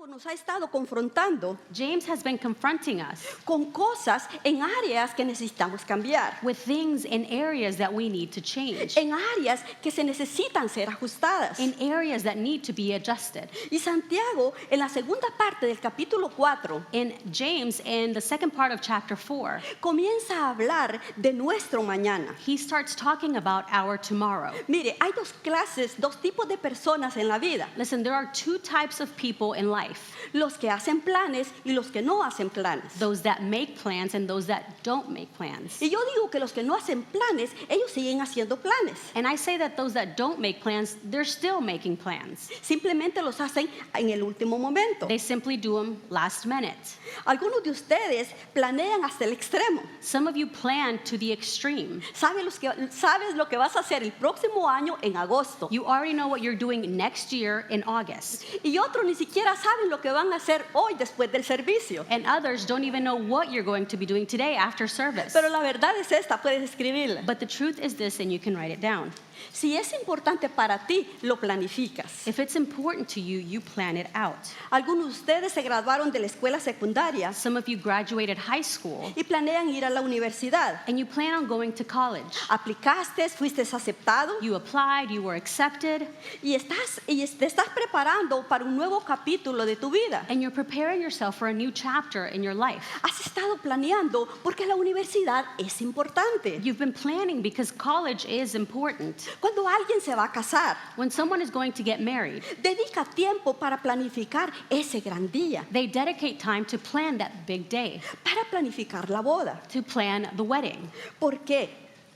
Santiago nos ha estado confrontando James has been confronting us con cosas en áreas que necesitamos cambiar, with things in areas that we need to change, en áreas que se necesitan ser ajustadas. in areas that need to be adjusted. Y Santiago, en la segunda parte del capítulo 4, In James, in the second part of chapter 4, comienza a hablar de nuestro mañana. he starts talking about our tomorrow. Mire, hay dos tipos de personas en la vida: Listen, there are two types of people in life. los que hacen planes y los que no hacen planes. Those that make plans and those that don't make plans. Y yo digo que los que no hacen planes, ellos siguen haciendo planes. And I say that those that don't make plans, they're still making plans. Simplemente los hacen en el último momento. They simply do them last minute. Algunos de ustedes planean hasta el extremo. Some of you plan to the extreme. Sabes lo que vas a hacer el próximo año en agosto. You already know what you're doing next year in August. Y otros ni siquiera saben lo que van a hacer hoy después del servicio. And others don't even know what you're going to be doing today after service. Pero la verdad es esta, puedes escribirla. But the truth is this, and you can write it down. Si es importante para ti, lo planificas. If it's important to you, you plan it out. Algunos de ustedes se graduaron de la escuela secundaria Some of you graduated high school, y planean ir a la universidad. and you plan on going to college. Aplicaste, fuiste aceptado You applied, you were accepted, y te estás preparando para un nuevo capítulo de tu vida. and you're preparing yourself for a new chapter in your life. Has estado planeando porque la universidad es importante. You've been planning because college is important. Cuando alguien se va a casar, When someone is going to get married, dedica tiempo para planificar ese gran día, they dedicate time to plan that big day, para planificar la boda. to plan the wedding. ¿Por qué?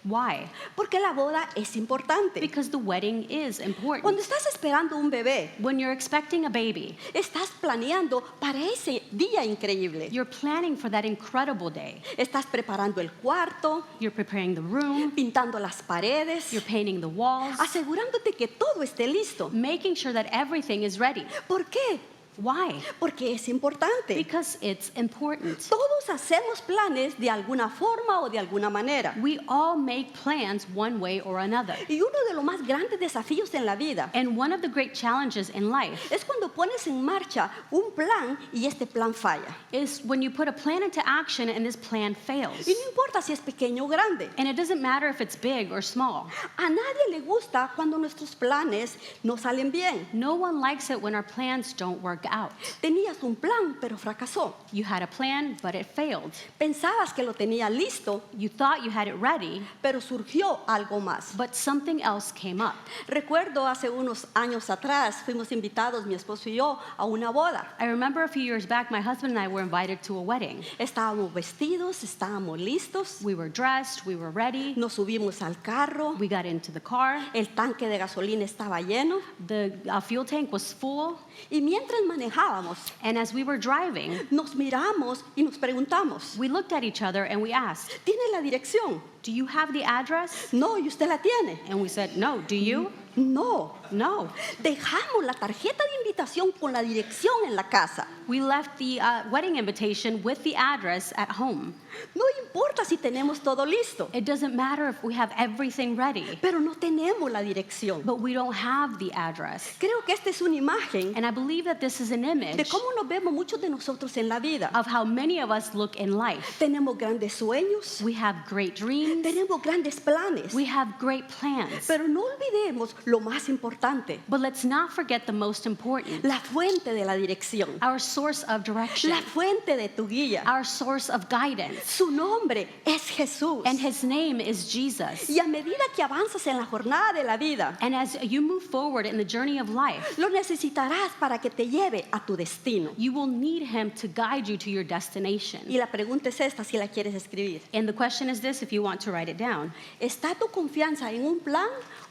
Why? Porque la boda es importante. Because the wedding is Cuando important. estás esperando un bebé, When you're expecting a baby, estás planeando para ese día increíble. you're planning for that incredible day. Estás preparando el cuarto, You're preparing the room, pintando las paredes, you're painting the walls, asegurándote que todo esté listo. making sure that everything is ready. ¿Por qué? Why? Porque es importante. Because it's important. Todos hacemos planes de alguna forma o de alguna manera. We all make plans one way or another. Y uno de los más grandes desafíos en la vida And one of the great challenges in life es cuando pones en marcha un plan y este plan falla. is when you put a plan into action and this plan fails. Y no importa si es pequeño o grande. And it doesn't matter if it's big or small. A nadie le gusta cuando nuestros planes no salen bien. No one likes it when our plans don't work out. Tenías un plan, pero fracasó. You had a plan, but it failed. Pensabas que lo tenías listo, You thought you had it ready, pero surgió algo más. but something else came up. Recuerdo hace unos años atrás, fuimos invitados, mi esposo y yo, a una boda. I remember a few years back, my husband and I were invited to a wedding. Estábamos vestidos, estábamos listos, We were dressed, we were ready, nos subimos al carro, we got into the car, el tanque de gasolina estaba lleno the fuel tank was full, y mientras manejábamos, and as we were driving, nos miramos y nos preguntamos, we looked at each other and we asked, ¿tiene la dirección? "Do you have the address?" No, y usted la tiene. And we said, "No, do you?" No. No. Dejamos la tarjeta de invitación con la dirección en la casa. We left the wedding invitation with the address at home. No importa si tenemos todo listo, It doesn't matter if we have everything ready, pero no tenemos la dirección. but we don't have the address. Creo que esta es una imagen And I believe that this is an de image cómo nos vemos muchos de nosotros en la vida. of how many of us look in life. Tenemos grandes sueños, We have great dreams, tenemos grandes planes, we have great plans, pero no olvidemos lo más importante, but let's not forget the most important, la fuente de la dirección, our source of direction, la fuente de tu guía. our source of guidance. Su nombre es Jesús. And his name is Jesus. Y a medida que avanzas en la jornada de la vida, And as you move forward in the journey of life, lo necesitarás para que te lleve a tu destino. you will need him to guide you to your destination. Y la pregunta es esta, si la quieres escribir. And the question is this, if you want to write it down. ¿Está tu confianza en un plan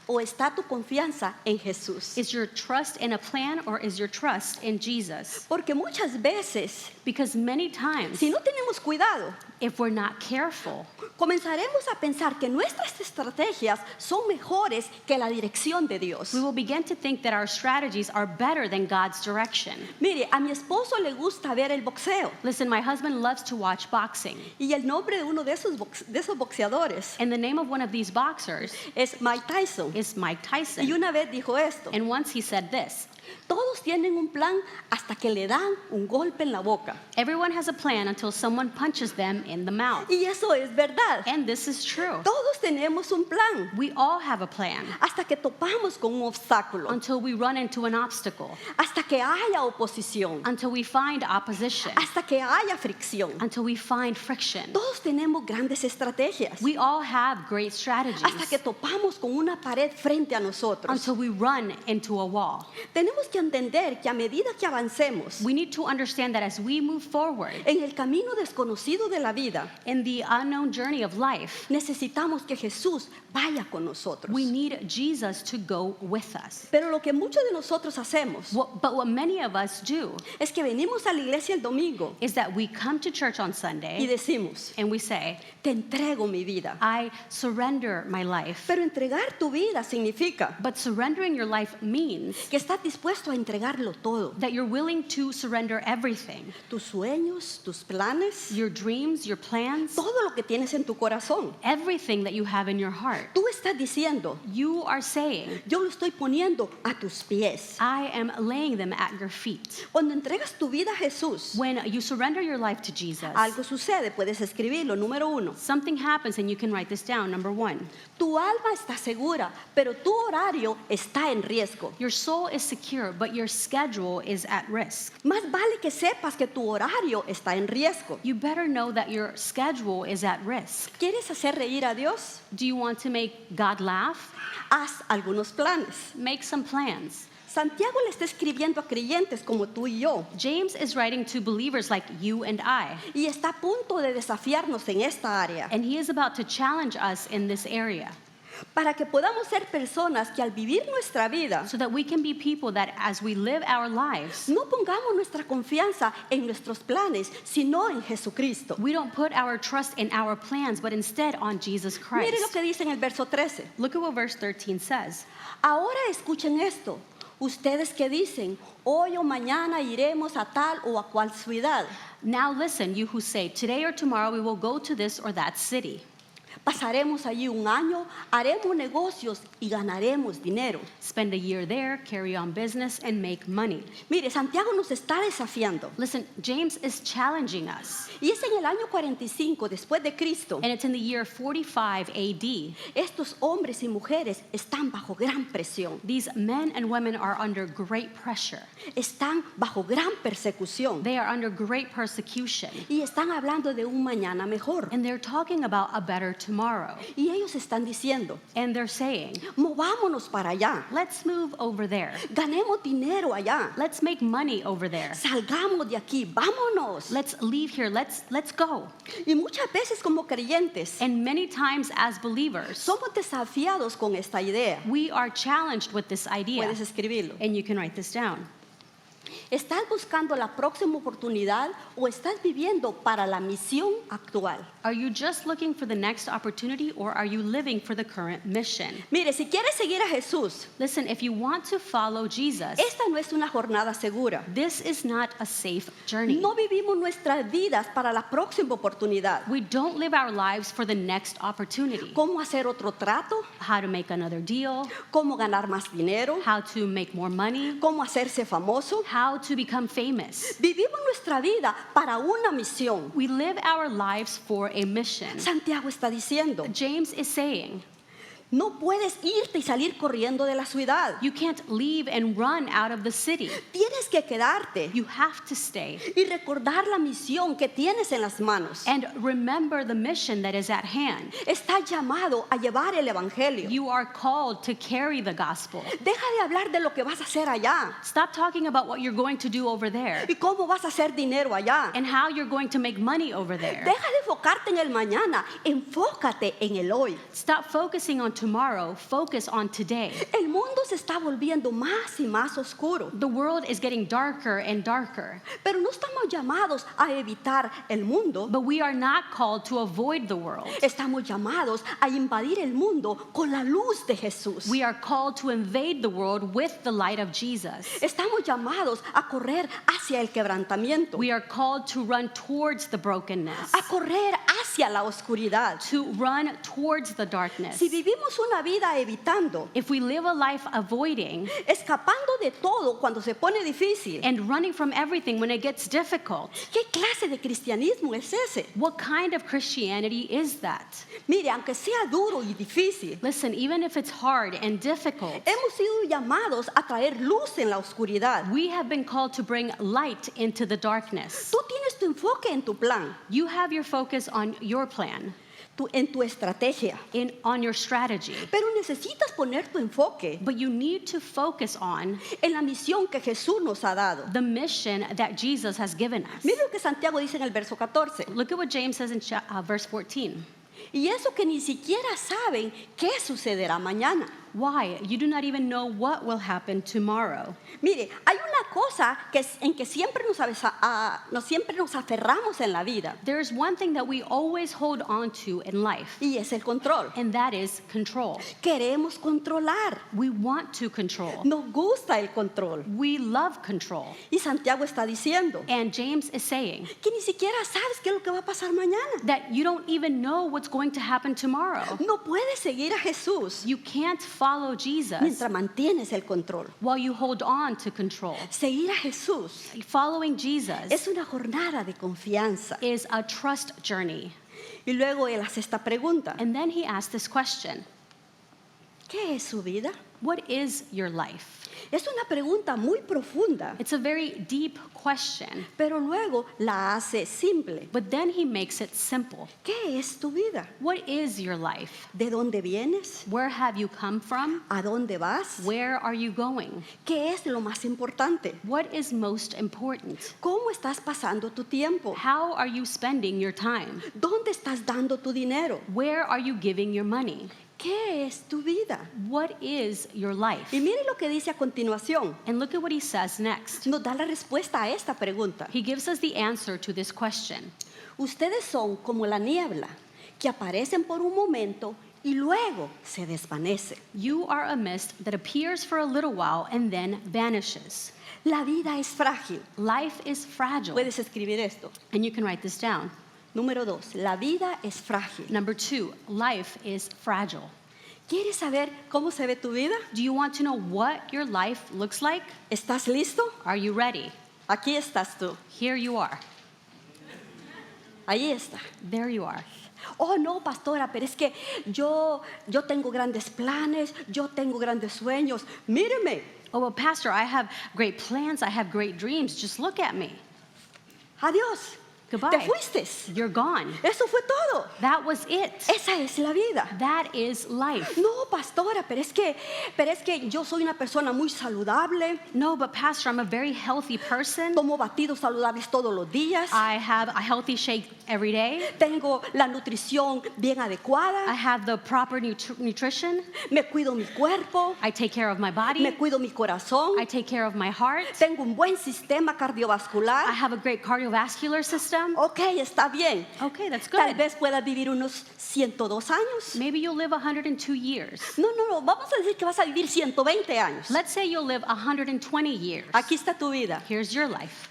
o está tu confianza en Jesús? Is your trust in a plan or is your trust in Jesus? Porque muchas veces, Because many times, si no tenemos cuidado, if we're not careful, comenzaremos a pensar que nuestras estrategias son mejores que la dirección de Dios. we will begin to think that our strategies are better than God's direction. Mire, a mi esposo le gusta ver el boxeo Listen, my husband loves to watch boxing. y el nombre de uno de esos boxeadores And the name of one of these boxers es Mike Tyson. is Mike Y Tyson. una vez dijo esto: And once he said this, Todos tienen un plan hasta que le dan un golpe en la boca. Everyone has a plan until someone punches them in the mouth. Y eso es verdad. And this is true. Todos tenemos un plan We all have a plan hasta que topamos con un obstáculo, until we run into an obstacle, hasta que haya oposición, until we find opposition, hasta que haya fricción. until we find friction. Todos tenemos grandes estrategias We all have great strategies hasta que topamos con una pared frente a nosotros. until we run into a wall. Tenemos que entender que a medida que avancemos We need to understand that as we move forward en el camino desconocido de la vida, in the unknown journey of life, necesitamos que Jesús vaya con nosotros. we need Jesus to go with us. Pero lo que muchos de nosotros hacemos But what many of us do es que venimos a la iglesia el domingo is that we come to church on y Sunday decimos, and we say, te entrego mi vida. I surrender my life. Pero entregar tu vida significa But surrendering your life means que estás dispuesto a entregarlo todo. that you're willing to surrender everything. Tus sueños, tus planes, Your dreams, your plans, todo lo que tienes en tu corazón. everything that you have in your heart. Tú estás diciendo, You are saying, yo lo estoy poniendo a tus pies. I am laying them at your feet. Cuando entregas tu vida a Jesús, When you surrender your life to Jesus, algo sucede, puedes escribirlo. Número 1, something happens and you can write this down. Number 1, tu alma está segura, pero tu horario está en riesgo. your soul is secure, but your schedule is at risk. Más vale que sepas que tu horario está en riesgo. You better know that your schedule is at risk. ¿Quieres hacer reír a Dios? Do you want to make God laugh? Haz algunos planes. Make some plans. Santiago le está escribiendo a creyentes como tú y yo James is writing to believers like you and I, y está a punto de desafiarnos en esta área and he is about to challenge us in this area para que podamos ser personas que al vivir nuestra vida so that we can be people that as we live our lives, no pongamos nuestra confianza en nuestros planes, sino en Jesucristo. we don't put our trust in our plans, but instead on Jesus Mire lo Christ. que dice en el verso 13. Look at what verse 13 says. Ahora escuchen esto. Ustedes que dicen, hoy o mañana iremos a tal o a cual ciudad. Now listen, you who say, today or tomorrow we will go to this or that city. Pasaremos allí un año, haremos negocios y ganaremos dinero. Spend a year there, carry on business, and make money. Mire, Santiago nos está desafiando. Listen, James is challenging us. Y es en el año 45 después de Cristo. And it's in the year 45 AD. Estos hombres y mujeres están bajo gran presión. These men and women are under great pressure. Están bajo gran persecución. They are under great persecution. Y están hablando de un mañana mejor. And they're talking about a better tomorrow. Y ellos están diciendo, And they're saying, movámonos para allá. let's move over there. Ganemos dinero allá. Let's make money over there. Salgamos de aquí, vámonos. Let's leave here. Let's go. Y muchas veces como creyentes And many times as believers, somos desafiados con esta idea. we are challenged with this idea. Puedes escribirlo. And you can write this down. ¿Estás buscando la próxima oportunidad o estás viviendo para la misión actual? Are you just looking for the next opportunity or are you living for the current mission? Mire, si quieres seguir a Jesús, Listen, if you want to follow Jesus, esta no es una jornada segura. this is not a safe journey. No vivimos nuestras vidas para la próxima oportunidad. We don't live our lives for the next opportunity. ¿Cómo hacer otro trato? How to make another deal, ¿Cómo ganar más dinero? how to make more money, ¿Cómo hacerse famoso? how to become famous. Vivimos nuestra vida para una misión. We live our lives for a mission. Santiago está diciendo, James is saying, no puedes irte y salir corriendo de la ciudad. you can't leave and run out of the city. Tienes que quedarte You have to stay y recordar la misión que tienes en las manos. and remember the mission that is at hand. Estás llamado a llevar el evangelio. You are called to carry the gospel. Deja de hablar de lo que vas a hacer allá Stop talking about what you're going to do over there y cómo vas a hacer dinero allá. and how you're going to make money over there. Deja de enfocarte en el mañana, enfócate en el hoy. Stop focusing on tomorrow, focus on today. El mundo se está volviendo más y más oscuro, The world is getting darker and darker, pero no estamos llamados a evitar el mundo. but we are not called to avoid the world. Estamos llamados a invadir el mundo con la luz de Jesús. We are called to invade the world with the light of Jesus. Estamos llamados a correr hacia el quebrantamiento, We are called to run towards the brokenness, a correr hacia hacia la oscuridad. to run towards the darkness. Si vivimos una vida evitando, If we live a life avoiding escapando de todo cuando se pone difícil, and running from everything when it gets difficult, ¿qué clase de cristianismo es ese? what kind of Christianity is that? Mire, aunque sea duro y difícil, Listen, even if it's hard and difficult, hemos sido llamados a traer luz en la oscuridad. we have been called to bring light into the darkness. Tú tienes tu enfoque en tu plan, You have your focus on your plan, en tu estrategia, on your strategy, pero necesitas poner tu enfoque but you need to focus on en la misión que Jesús nos ha dado. the mission that Jesus has given us. Mire lo que Santiago dice en el verso 14. Look at what James says in verse 14. Y eso que ni siquiera saben qué sucederá mañana. Why? You do not even know what will happen tomorrow. Mire, hay una cosa en que siempre siempre nos aferramos en la vida, There is one thing that we always hold on to in life, y es el control. and that is control. Queremos controlar. We want to control. Nos gusta el control. We love control. Y Santiago está diciendo And James is saying que ni siquiera sabes qué es lo que va a pasar mañana. that you don't even know what's going to happen tomorrow. No puedes seguir a Jesús You can't follow Jesus mientras mantienes el control. while you hold on to control. Seguir a Jesús Following Jesus es una jornada de confianza. is a trust journey. Y luego él hace esta pregunta: And then he asked this question: ¿qué es su vida? what is your life? Es una pregunta muy profunda, It's a very deep question, pero luego la hace simple. but then he makes it simple. ¿Qué es tu vida? What is your life? ¿De dónde vienes? Where have you come from? ¿A dónde vas? Where are you going? ¿Qué es lo más importante? What is most important? ¿Cómo estás pasando tu tiempo? How are you spending your time? ¿Dónde estás dando tu dinero? Where are you giving your money? ¿Qué es tu vida? What is your life? Y mire lo que dice a continuación. And look at what he says next. Nos da la respuesta a esta pregunta. He gives us the answer to this question. Ustedes son como la niebla, que aparecen por un momento y luego se desvanece. You are a mist that appears for a little while and then vanishes. La vida es frágil. Life is fragile. Puedes escribir esto. And you can write this down. Número 2, la vida es frágil. Number 2, life is fragile. ¿Quieres saber cómo se ve tu vida? Do you want to know what your life looks like? ¿Estás listo? Are you ready? Aquí estás tú. Here you are. Ahí está. There you are. Oh, no, pastora, pero es que yo tengo grandes planes, yo tengo grandes sueños. Míreme. Oh, well, Pastor, I have great plans. I have great dreams. Just look at me. Adiós. Goodbye. Te fuiste. You're gone. Eso fue todo. That was it. Esa es la vida. That is life. No, pastora, pero es que yo soy una persona muy saludable. No, but Pastor, I'm a very healthy person. Tomo batidos saludables todos los días. I have a healthy shake every day. Tengo la nutrición bien I adecuada. have the proper nutrition. Me cuido mi cuerpo. I take care of my Me body. cuido mi corazón. I take care of my heart. Tengo un buen sistema I cardiovascular. have a great cardiovascular system. Ok, está bien. Okay, that's Tal good. vez puedas vivir unos 102 años. Maybe you'll live 102 years. No, vamos a decir que vas a vivir 120 años. Let's say you'll live 120 years. Aquí está tu vida. Here's your life.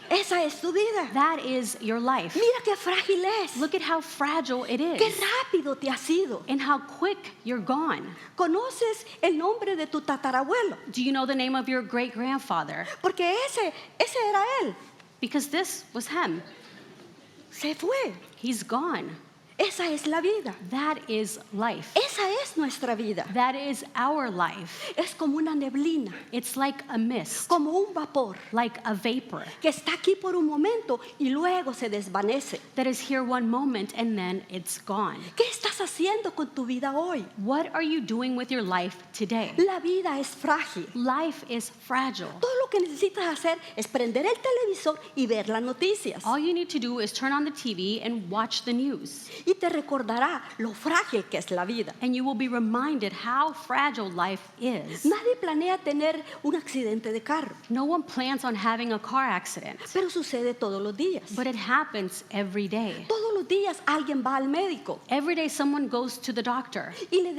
Esa es tu vida. That is your life. Mira qué frágil es. Look at how fragile it Qué is rápido te has ido. and how quick you're gone. ¿Conoces el nombre de tu tatarabuelo? Do you know the name of your great grandfather? Porque ese era él. Because this was him. Se fue. He's gone. Esa es la vida. That is life. Esa es nuestra vida. That is our life. Es como una neblina, It's like a mist, como un vapor like a vapor que está aquí por un momento y luego se desvanece. that is here one moment and then it's gone. ¿Qué estás haciendo con tu vida hoy? What are you doing with your life today? La vida es frágil. Life is fragile. Todo lo que necesitas hacer es prender el televisor y ver las noticias. All you need to do is turn on the TV and watch the news. Y te recordará lo frágil que es la vida. And you will be reminded how fragile life is. Nadie planea tener un accidente de carro, No one plans on having a car accident, pero sucede todos los días. but it happens every day. Todos los días alguien va al médico Every day someone goes to the doctor y le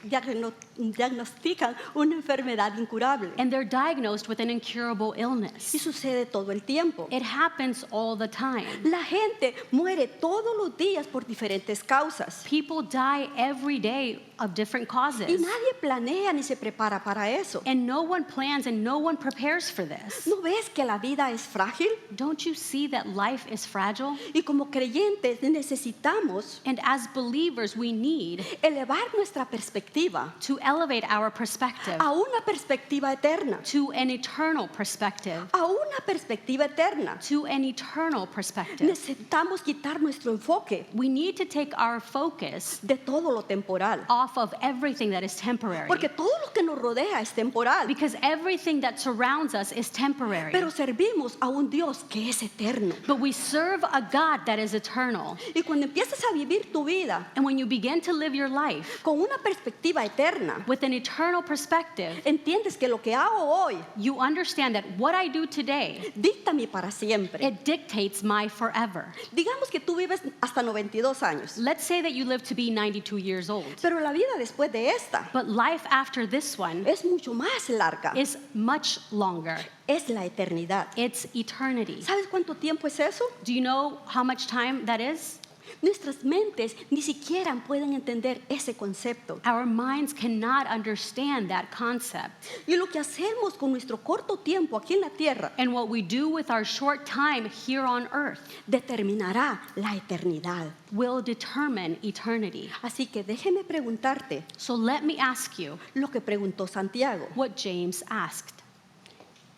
diagnostican una enfermedad incurable. and they're diagnosed with an incurable Y illness. sucede todo el tiempo. It happens all the time. La gente muere todos los días por diferentes causas. People die every day of different Y causes. nadie planea ni se prepara para eso. And no one plans and no one prepares for this. ¿No ves que la vida es frágil? Don't you see that life is fragile? Y como creyentes necesitamos And as believers, we need elevar nuestra perspectiva to elevate our perspective a una perspectiva eterna. to an eternal perspective. A una perspectiva eterna. To an eternal perspective. Necesitamos quitar nuestro enfoque We need to take our focus de todo lo temporal. off of everything that is temporary. Porque todo lo que nos rodea es temporal. Because everything that surrounds us is temporary. Pero servimos a un Dios que es eterno. But we serve a God that is eternal. Y cuando empiezas a vivir tu vida And when you begin to live your life con una perspectiva eterna, with an eternal perspective, entiendes que lo que hago hoy you understand that what I do today, dicta mi para siempre. it dictates my forever. Digamos que tú vives hasta 92 años, Let's say that you live to be 92 years old. pero la vida después de esta But life after this one es mucho más larga. is much longer. Es la eternidad. It's eternity. ¿Sabes cuánto tiempo es eso? Do you know how much time that is? Nuestras mentes ni siquiera pueden entender ese concepto. Our minds cannot understand that concept. Y lo que hacemos con nuestro corto tiempo aquí en la tierra And what we do with our short time here on earth determinará la eternidad. will determine eternity. Así que déjeme preguntarte So let me ask you lo que preguntó Santiago. what James asked.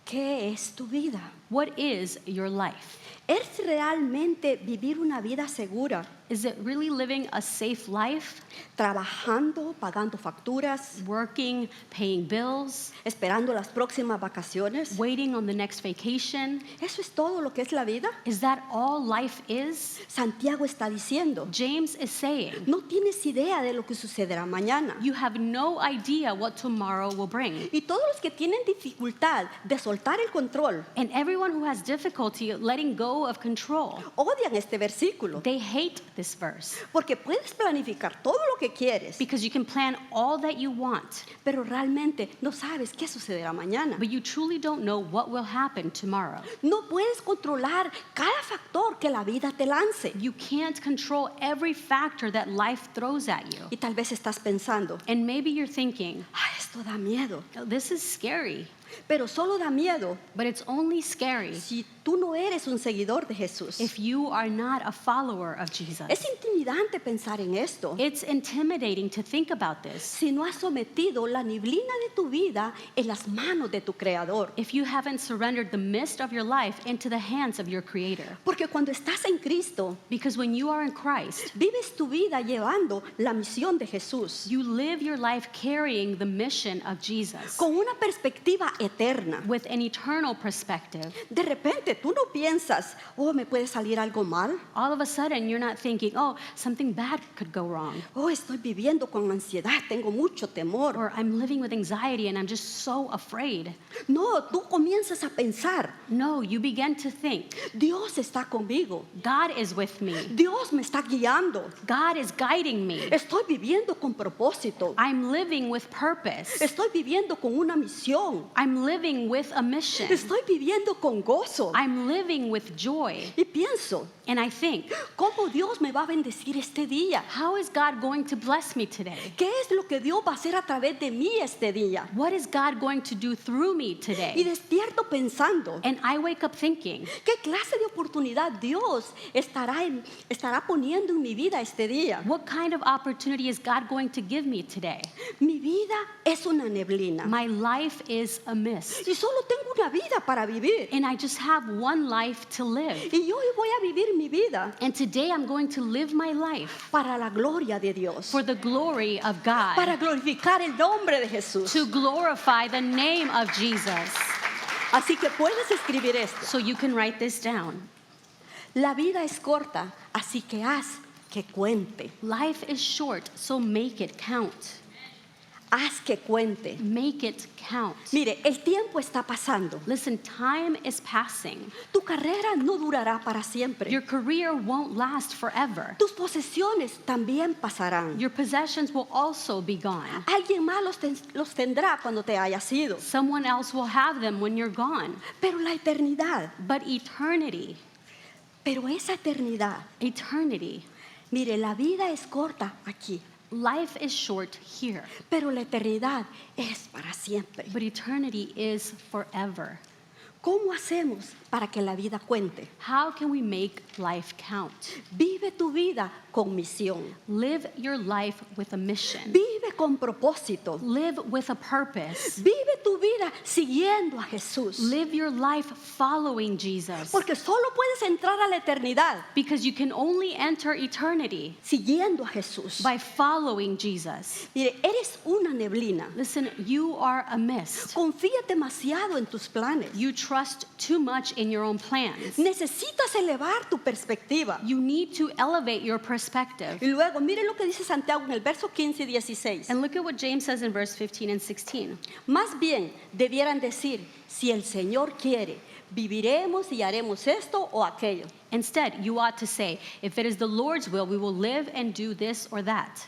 ¿Qué es tu vida? What is your life? ¿Es realmente vivir una vida segura? Is it really living a safe life? Trabajando, pagando facturas, Working, paying bills, esperando las próximas vacaciones. waiting on the next vacation? ¿Eso es todo lo que es la vida? Is that all life is? Santiago está diciendo, James is saying, no tienes idea de lo que sucederá mañana. you have no idea what tomorrow will bring. Y todos los que tienen dificultad de soltar el control And everyone who has difficulty letting go of control, odian este versículo, they hate this verse. porque puedes planificar todo lo que quieres, Because you can plan all that you want, pero realmente no sabes qué sucederá mañana. but you truly don't know what will happen tomorrow. No puedes controlar cada factor que la vida te lance. You can't control every factor that life throws at you. Y tal vez estás pensando, And maybe you're thinking, esto da miedo, "Oh, this is scary, pero solo da miedo but it's only scary si tú no eres un seguidor de Jesús. if you are not a follower of Jesus." Es intimidante pensar en esto. It's intimidating to think about this Si no has sometido la neblina de tu vida en las manos de tu Creador. if you haven't surrendered the mist of your life into the hands of your Creator. Porque cuando estás en Cristo, Because when you are in Christ, vives tu vida llevando la misión de Jesús you live your life carrying the mission of Jesus con una perspectiva eterna. with an eternal perspective. De repente tú no piensas, me puede salir algo mal. All of a sudden, you're not thinking, oh, something bad could go wrong. Estoy viviendo con ansiedad, tengo mucho temor. Or I'm living with anxiety and I'm just so afraid. No, tú comienzas a pensar, No, you begin to think, Dios está conmigo. God is with me. Dios me está guiando. God is guiding me. Estoy viviendo con propósito. I'm living with purpose. Estoy viviendo con una misión. I'm living with a mission. Estoy viviendo con gozo. I'm living with joy. Y pienso, And I think, ¿cómo Dios me va a bendecir este día? how is God going to bless me today? ¿Qué es lo que Dios va a hacer a través de mí este día? What is God going to do through me Y today? despierto pensando, And I wake up thinking, ¿qué clase de oportunidad Dios estará poniendo en mi vida este día? what kind of opportunity is God going to give me today? Mi vida es una neblina. My life is a mist. Y solo tengo una vida para vivir. And I just have one life to live. Y hoy voy a vivir mi vida And today I'm going to live my life para la gloria de Dios. for the glory of God, Para glorificar el nombre de Jesús. to glorify the name of Jesus. Así que puedes escribir esto. So you can write this down. La vida es corta, así que haz que cuente. Life is short, so make it count. Haz que cuente. Make it count. Mire, el tiempo está pasando. Listen, time is passing. Tu carrera no durará para siempre. Your career won't last forever. Tus posesiones también pasarán. Your possessions will also be gone. Alguien más los tendrá cuando te hayas ido. Someone else will have them when you're gone. Pero la eternidad, But eternity, esa eternidad, mire, la vida es corta aquí, life is short here, pero la eternidad es para siempre. but eternity is forever. ¿Cómo hacemos para que la vida cuente? How can we make life count? Vive tu vida con misión. Live your life with a mission. Vive con propósito. Live with a purpose. Vive tu vida siguiendo a Jesús. Live your life following Jesus. Porque solo puedes entrar a la eternidad Because you can only enter eternity siguiendo a Jesús. by following Jesus. Mire, eres una neblina. Listen, you are a mist. Confía demasiado en tus planes. You trust too much in your own plans. Necesitas elevar tu perspectiva. You need to elevate your perspective. Y luego, mire lo que dice Santiago en el verso 15 y 16. And look at what James says in verse 15 and 16. Más bien, debieran decir, si el Señor quiere, viviremos y haremos esto o aquello. Instead, you ought to say, if it is the Lord's will, we will live and do this or that.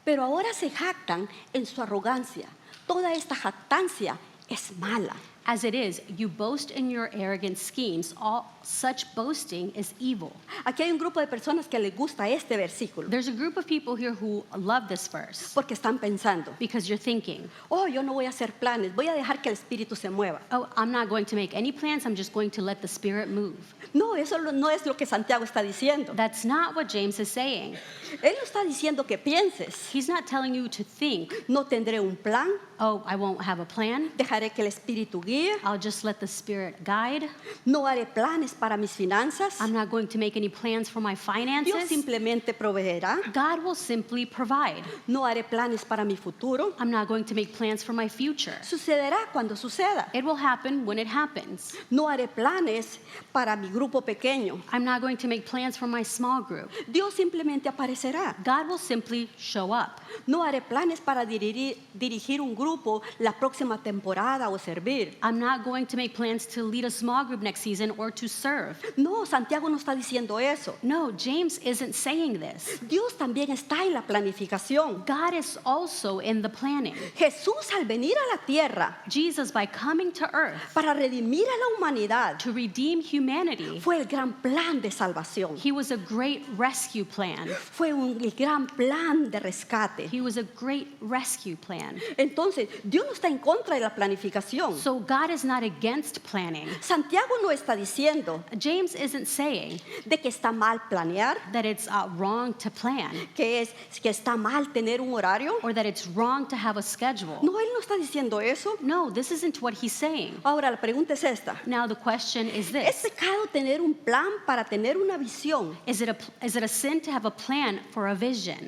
Pero ahora se jactan en su arrogancia. Toda esta jactancia es mala. As it is, you boast in your arrogant schemes. All such boasting is evil. Aquí hay un grupo de personas que les gusta este versículo There's a group of people here who love this verse porque están pensando, because you're thinking, oh, yo no voy a hacer planes, voy a dejar que el Espíritu se mueva. oh, I'm not going to make any plans. I'm just going to let the Spirit move. No, eso no es lo que Santiago está diciendo. That's not what James is saying. Él no está diciendo que pienses, He's not telling you to think, no tendré un plan, oh, I won't have a plan. dejaré que el Espíritu guíe, I'll just let the Spirit guide. no haré planes para mis finanzas, I'm not going to make any plans for my Dios finances. simplemente proveerá, God will simply provide. no haré planes para mi futuro, I'm not going to make plans for my future. sucederá cuando suceda. It will happen when it happens. No haré planes para mi grupo pequeño, I'm not going to make plans for my small group. Dios simplemente aparecerá. God will simply show up. No haré planes para dirigir un grupo la próxima temporada o servir. I'm not going to make plans to lead a small group next season or to serve. No, Santiago no está diciendo eso. No, James isn't saying this. Dios también está en la planificación. God is also in the planning. Jesús al venir a la tierra Jesus, by coming to earth para redimir a la humanidad, to redeem humanity, fue el gran plan de salvación. he was a great rescue plan. Fue el gran plan de rescate. He was a great rescue plan. Entonces, Dios no está en contra de la planificación. So God is not against planning. Santiago no está diciendo James isn't saying de que está mal planear, that it's wrong to plan que está mal tener un horario. or that it's wrong to have a schedule. No, él no está diciendo eso. No, this isn't what he's saying. Ahora, la pregunta es esta. Now the question is ¿Es this. pecado tener un plan para tener una visión? Is it a sin to have a plan for a vision?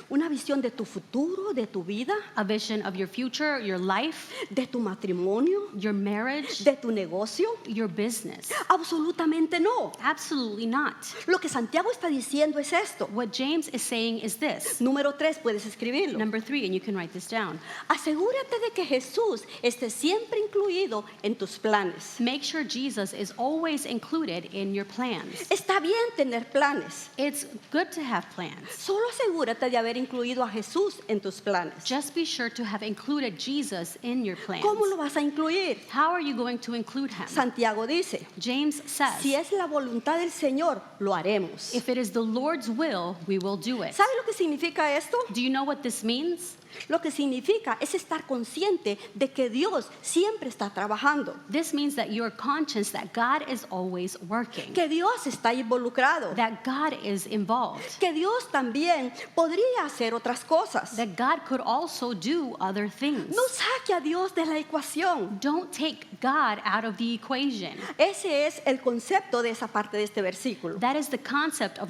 Una visión de tu futuro, de tu vida, A vision of your future, your life, de tu matrimonio, your marriage, de tu negocio. your business? Absolutamente no. Absolutely not. Lo que Santiago está diciendo es esto. What James is saying is this. Número 3, puedes escribirlo. Number 3, and you can write this down. Asegúrate de que Jesús esté siempre incluido en tus planes. Make sure Jesus is always included in your plans. Está bien tener planes. It's good to have plans. Solo asegúrate de haber incluido a Jesús en tus planes. Just be sure to have included Jesus in your plans. ¿Cómo lo vas a incluir? How are you going to include him? Santiago dice, James says, si es la voluntad del Señor, lo haremos. if it is the Lord's will, we will do it. ¿Sabe lo que significa esto? Do you know what this means? Lo que significa es estar consciente de que Dios siempre está trabajando, This means that you are conscious that God is always working, que Dios está involucrado, that God is involved, que Dios también podría hacer otras cosas. that God could also do other things. No saque a Dios de la ecuación. Don't take God out of the equation. Ese es el concepto de esa parte de este versículo. That is the concept of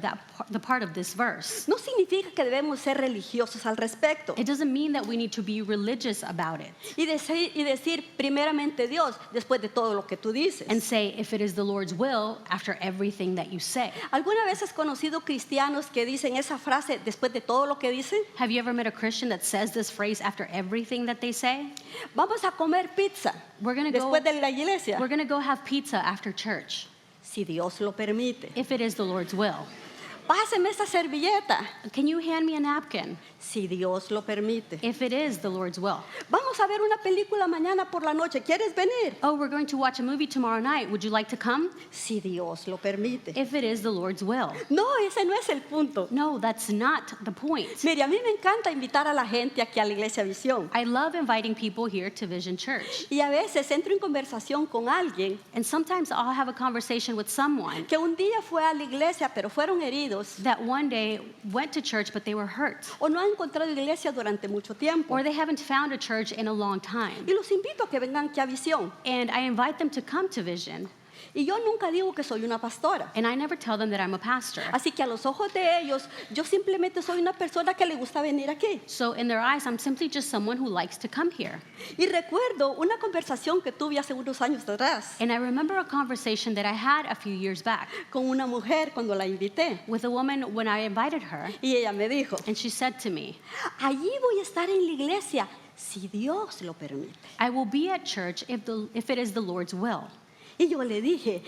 the part of this verse. No significa que debemos ser religiosos al respecto. It doesn't doesn't mean that we need to be religious about it y decir primeramente Dios después de todo lo que tú dices. and say, if it is the Lord's will, after everything that you say. ¿Alguna vez has conocido cristianos que dicen esa frase después de todo lo que dicen? Have you ever met a Christian that says this phrase after everything that they say? Vamos a comer pizza We're going to go después de la iglesia, have pizza after church, si Dios lo permite. if it is the Lord's will. Páseme esa servilleta, Can you hand me a napkin, si Dios lo permite. if it is the Lord's will? Vamos a ver una película mañana por la noche, ¿quieres venir? Oh, we're going to watch a movie tomorrow night. Would you like to come? Si Dios lo permite. If it is the Lord's will. No, ese no es el punto. No, that's not the point. Mire, a mí me encanta invitar a la gente aquí a la Iglesia Vision. I love inviting people here to Vision Church. Y a veces entro en conversación con alguien And sometimes I'll have a conversation with someone que un día fue a la iglesia pero fueron heridos that one day went to church, but they were hurt. o no han encontrado iglesia durante mucho tiempo. Or they haven't found a church in a long time. Y los invito a que vengan aquí a Visión. And I invite them to come to Vision. Y yo nunca digo que soy una pastora. And I never tell them that I'm a pastor. Así que a los ojos de ellos, yo simplemente soy una persona que le gusta venir aquí. So in their eyes, I'm simply just someone who likes to come here. Y recuerdo una conversación que tuve hace unos años atrás And I remember a conversation that I had a few years back con una mujer cuando la invité. with a woman when I invited her. Y ella me dijo, And she said to me, allí voy a estar en la iglesia si Dios lo permite. I will be at church if it is the Lord's will. Y yo le dije,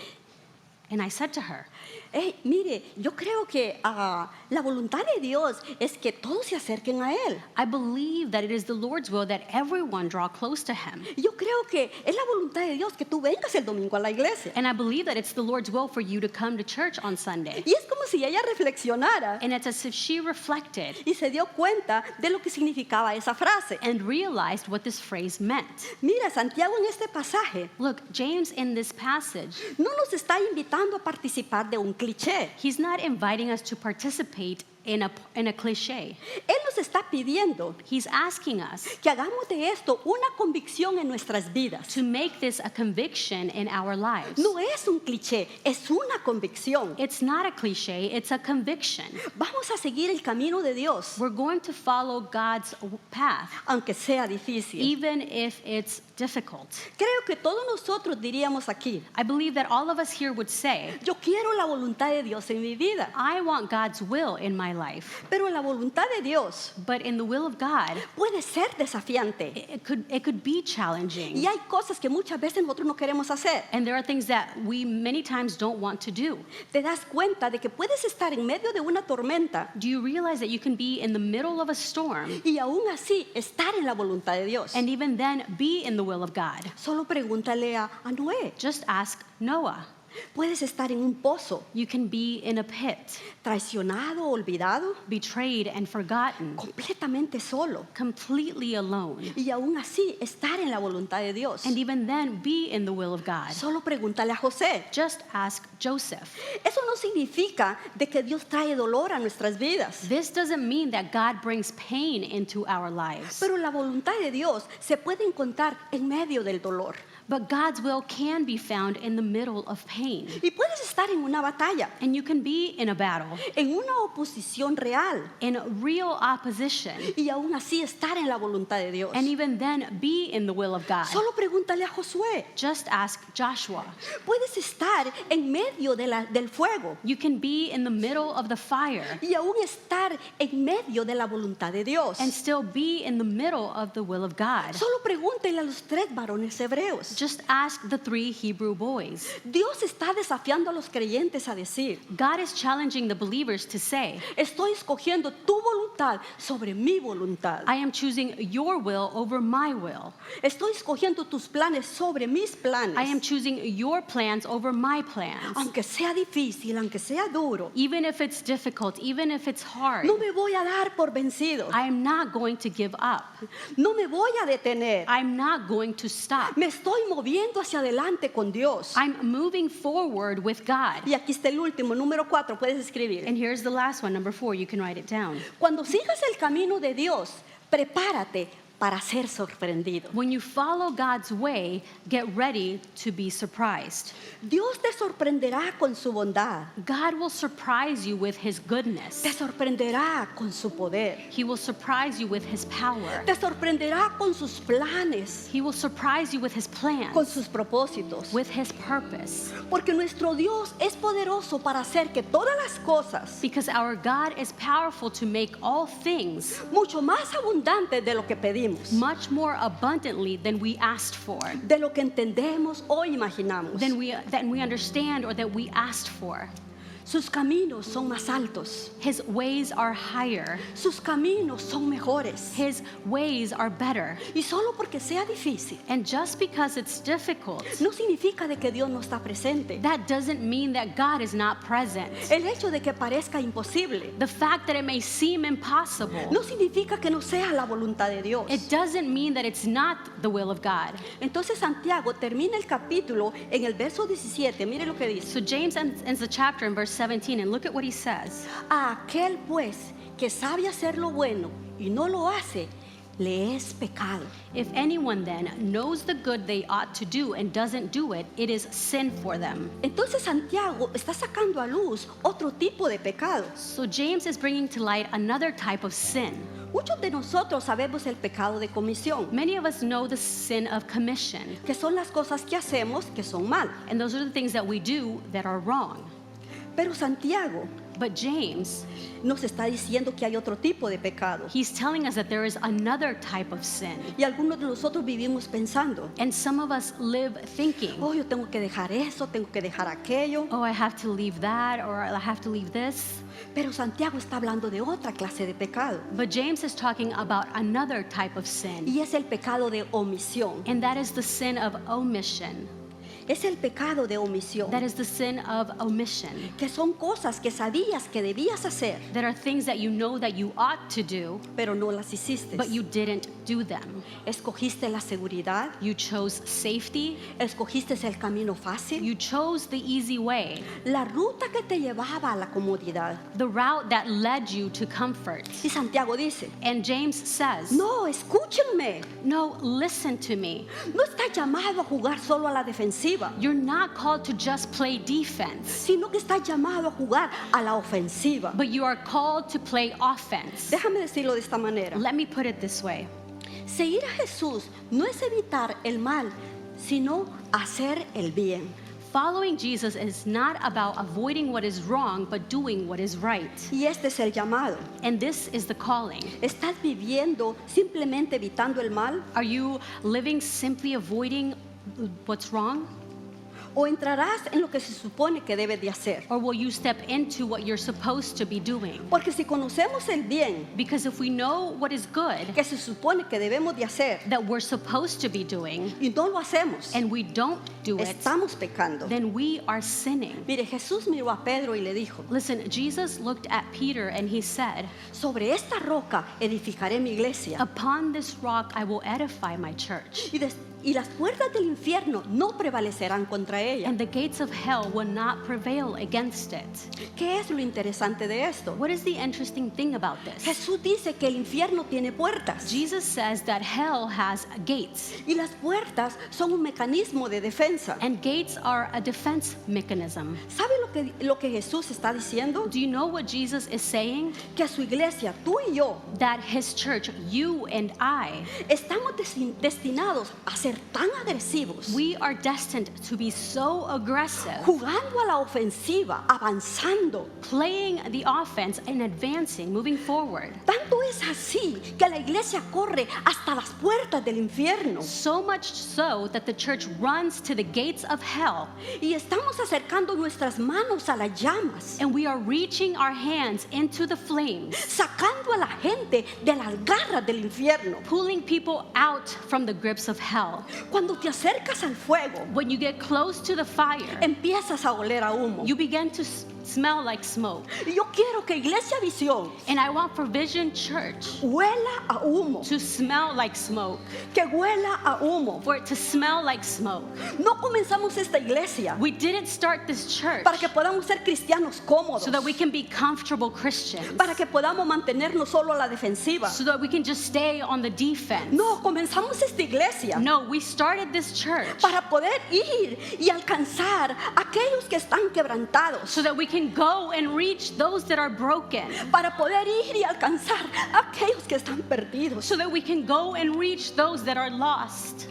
And I said to her, hey, mire, yo creo que la voluntad de Dios es que todos se acerquen a Él. I believe that it is the Lord's will that everyone draw close to Him. Yo creo que es la voluntad de Dios que tú vengas el domingo a la iglesia. And I believe that it's the Lord's will for you to come to church on Sunday. Y es como si ella reflexionara And it's as if she reflected y se dio cuenta de lo que significaba esa frase. and realized what this phrase meant. Mira, Santiago en este pasaje Look, James in this passage, no nos está invitando a participar de un cliché. he's not inviting us to participate in a cliché. Él nos está pidiendo He's asking us que hagamos de esto una convicción en nuestras vidas. to make this a conviction in our lives. No es un cliché, es una convicción. It's not a cliché, it's a conviction. Vamos a seguir el camino de Dios, We're going to follow God's path, aunque sea difícil. even if it's difficult. Creo que todos nosotros diríamos aquí, I believe that all of us here would say, yo quiero la voluntad de Dios en mi vida, I want God's will in my life. pero la voluntad de Dios But in the will of God, puede ser desafiante. it could be challenging. Y hay cosas que muchas veces nosotros no queremos hacer. And there are things that we many times don't want to do. Te das cuenta de que puedes estar en medio de una tormenta Do you realize that you can be in the middle of a storm y aún así estar en la voluntad de Dios. and even then be in the will of God? Solo pregúntale a Noé. Just ask Noah. Puedes estar en un pozo, You can be in a pit, traicionado, olvidado, betrayed and forgotten, completamente solo. completely alone. Y aún así estar en la voluntad de Dios. And even then be in the will of God. Solo pregúntale a José. Just ask Joseph. Eso no significa de que Dios trae dolor a nuestras vidas. This doesn't mean that God brings pain into our lives. Pero la voluntad de Dios se puede encontrar en medio del dolor. But God's will can be found in the middle of pain. Y puedes estar en una batalla, And you can be in a battle, en una oposición real, in real opposition, y aún así estar en la voluntad de Dios. and even then be in the will of God. Solo pregúntale a Josué. Just ask Joshua. Puedes estar en medio del fuego You can be in the middle of the fire y aún estar en medio de la voluntad de Dios. and still be in the middle of the will of God. Solo pregúntele a los 3 varones hebreos. Just ask the 3 Hebrew boys. Dios está desafiando a los creyentes a decir, God is challenging the believers to say, estoy escogiendo tu voluntad sobre mi voluntad. I am choosing your will over my will. Estoy escogiendo tus planes sobre mis planes. I am choosing your plans over my plans. Aunque sea difícil, aunque sea duro, Even if it's difficult, even if it's hard, no me voy a dar por vencido. I am not going to give up. No me voy a detener. I'm not going to stop. Me estoy moviendo hacia adelante con Dios. I'm moving forward with God. Y aquí está el último, número 4, puedes escribir. And here's the last one, number 4, you can write it down. Cuando sigas el camino de Dios, prepárate para ser sorprendido. When you follow God's way, get ready to be surprised. Dios te sorprenderá con su bondad. God will surprise you with his goodness. Te sorprenderá con su poder. He will surprise you with his power. Te sorprenderá con sus planes, He will surprise you with his con plans, sus propósitos. with his purpose. Porque nuestro Dios es poderoso para hacer que todas las cosas Because our God is powerful to make all things mucho más abundantes de lo que pedimos, much more abundantly than we asked for, de lo que entendemos o imaginamos. than we understand or that we asked for. Sus caminos son más altos, His ways are higher. sus caminos son mejores. His ways are better. Y solo porque sea difícil, And just because it's difficult, no significa de que Dios no está presente. that doesn't mean that God is not present. El hecho de que parezca imposible The fact that it may seem impossible, no significa que no sea la voluntad de Dios. it doesn't mean that it's not the will of God. Entonces Santiago termina el capítulo en el verso 17. Mire lo que dice. So James ends the chapter in verse 17, and look at what he says. A aquel pues que sabe hacer lo bueno y no lo hace, le es pecado. If anyone then knows the good they ought to do and doesn't do it, it is sin for them. Entonces Santiago está sacando a luz otro tipo de pecado. So James is bringing to light another type of sin. Muchos de nosotros sabemos el pecado de comisión, Many of us know the sin of commission, que son las cosas que hacemos que son mal. and those are the things that we do that are wrong. Pero Santiago But James, nos está diciendo que hay otro tipo de pecado. he's telling us that there is another type of sin. Y algunos de nosotros vivimos pensando, And some of us live thinking, oh, yo tengo que dejar eso, tengo que dejar aquello. oh, I have to leave that, or I have to leave this. Pero Santiago está hablando de otra clase de pecado. But James is talking about another type of sin, Y es el pecado de omisión. and that is the sin of omission. Es el pecado de omisión. That is the sin of omission. Que son cosas que sabías que debías hacer, That are things that you know that you ought to do, pero no las hiciste. but you didn't do them. Escogiste la seguridad, You chose safety. escogiste el camino fácil, You chose the easy way, la ruta que te llevaba a la comodidad. the route that led you to comfort. Y Santiago dice, And James says, no, escúchenme, no, listen to me. no está llamado a jugar solo a la defensiva, You're not called to just play defense, sino que está llamado a jugar a la ofensiva. but you are called to play offense. Déjame decirlo de esta manera. Let me put it this way. Seguir a Jesús no es evitar el mal, sino hacer el bien. Following Jesus is not about avoiding what is wrong, but doing what is right. Y este es el llamado. And this is the calling. ¿Estás viviendo simplemente evitando el mal? Are you living simply avoiding what's wrong? ¿O entrarás en lo que se supone que debes de hacer? Or will you step into what you're supposed to be doing? Porque si conocemos el bien Because if we know what is good que se supone que debemos de hacer that we're supposed to be doing, y no lo hacemos, and we don't do it, estamos pecando. then we are sinning. Mire, Jesús miró a Pedro y le dijo, Listen, Jesus looked at Peter and he said, sobre esta roca edificaré mi iglesia upon this rock I will edify my church, y las puertas del infierno no prevalecerán contra ella. and the gates of hell will not prevail against it. ¿Qué es lo interesante de esto? What is the interesting thing about this? Jesús dice que el infierno tiene puertas Jesus says that hell has gates, y las puertas son un mecanismo de defensa. and gates are a defense mechanism. ¿Sabe lo que Jesús está diciendo? Do you know what Jesus is saying? Que a su iglesia, tú y yo, That his church, you and I, estamos destinados a ser tan agresivos, we are destined to be so aggressive, jugando a la ofensiva, avanzando. playing the offense and advancing, moving forward. Tanto es así que la iglesia corre hasta las puertas del infierno So much so that the church runs to the gates of hell, y estamos acercando nuestras manos a las llamas, and we are reaching our hands into the flames, sacando a la gente de las garras del infierno. pulling people out from the grips of hell. Cuando te acercas al fuego, When you get close to the fire, empiezas a oler a humo. you begin to smell like smoke. Y yo quiero que Iglesia Vision And I want for Vision Church huela a humo, to smell like smoke, que huela a humo. for it to smell like smoke. No comenzamos esta iglesia We didn't start this church para que podamos ser cristianos cómodos, so that we can be comfortable Christians, para que podamos mantenernos solo a la defensiva. so that we can just stay on the defense. No, comenzamos esta iglesia No, we started this church para poder ir y alcanzar a aquellos que están quebrantados, so that we can go and reach those that are broken, para poder ir y alcanzar a aquellos que están perdidos, so that we can go and reach those that are lost,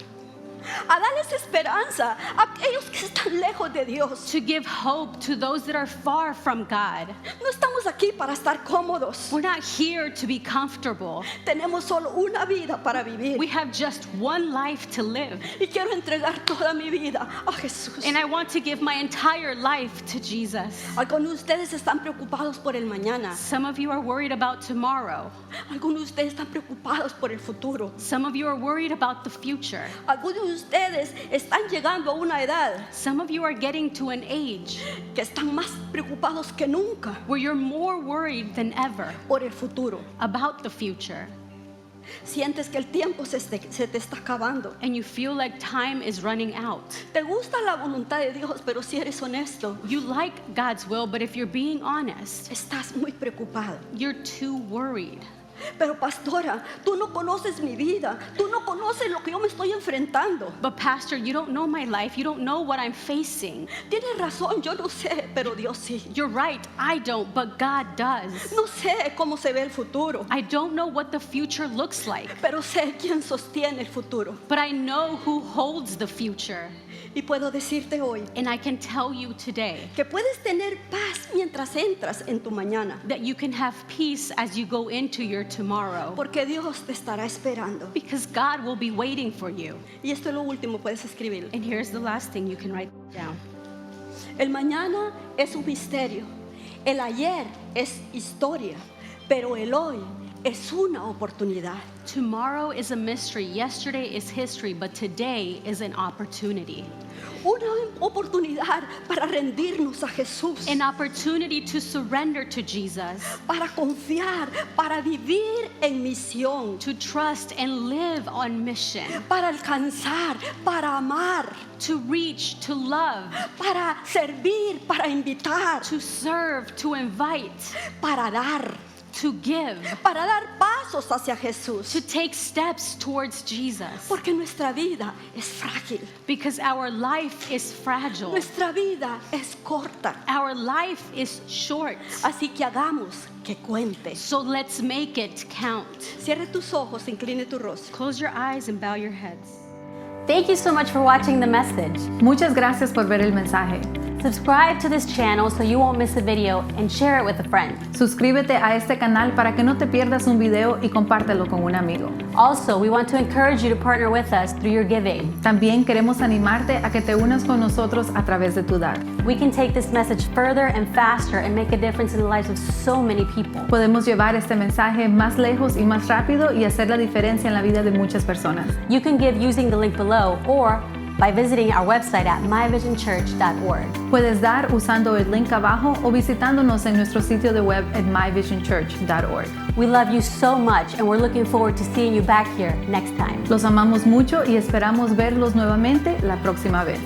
a darles esperanza a aquellos que están lejos de Dios. to give hope to those that are far from God. No estamos aquí para estar cómodos. We're not here to be comfortable. Tenemos solo una vida para vivir. We have just one life to live. Y quiero entregar toda mi vida a Jesús. And I want to give my entire life to Jesus. Algunos de ustedes están preocupados por el mañana. Some of you are worried about tomorrow. Algunos de ustedes están preocupados por el futuro. Some of you are worried about the future. Algunos de ustedes están llegando a una edad Some of you are getting to an age que están más preocupados que nunca where you're more worried than ever por el futuro. about the future. Sientes que el tiempo se te está acabando. And you feel like time is running out. Te gusta la voluntad de Dios, pero si eres honesto, You like God's will, but if you're being honest, estás muy preocupado. you're too worried. Pero pastora, tú no conoces mi vida, tú no conoces lo que yo me estoy enfrentando. But Pastor, you don't know my life. You don't know what I'm facing. Tienes razón, yo no sé, pero Dios sí. You're right. I don't, but God does. No sé cómo se ve el futuro, I don't know what the future looks like, pero sé quién sostiene el futuro. but I know who holds the future. Y puedo decirte hoy And I can tell you today que puedes tener paz mientras entras en tu mañana, that you can have peace as you go into your tomorrow, porque Dios te estará esperando. because God will be waiting for you. Y esto es lo último, puedes escribir. And here's the last thing you can write down. El mañana es un misterio, el ayer es historia, pero el hoy es una oportunidad. Tomorrow is a mystery, yesterday is history, but today is an opportunity. Una oportunidad para rendirnos a Jesús, An opportunity to surrender to Jesus, para confiar, para vivir en misión, to trust and live on mission, para alcanzar, para amar, to reach, to love, para servir, para invitar, to serve, to invite, para dar, to give, para dar pasos hacia Jesús. to take steps towards Jesus. Porque nuestra vida es frágil, Because our life is fragile. nuestra vida es corta. Our life is short. Así que hagamos que cuente. So let's make it count. Cierre tus ojos, incline tu rostro. Close your eyes and bow your heads. Thank you so much for watching the message. Muchas gracias por ver el mensaje. Subscribe to this channel so you won't miss a video and share it with a friend. Suscríbete a este canal para que no te pierdas un video y compártelo con un amigo. Also, we want to encourage you to partner with us through your giving. También queremos animarte a que te unas con nosotros a través de tu dar. We can take this message further and faster and make a difference in the lives of so many people. Podemos llevar este mensaje más lejos y más rápido y hacer la diferencia en la vida de muchas personas. You can give using the link below or by visiting our website at myvisionchurch.org. Puedes dar usando el link abajo o visitándonos en nuestro sitio de web at myvisionchurch.org. We love you so much and we're looking forward to seeing you back here next time. Los amamos mucho y esperamos verlos nuevamente la próxima vez.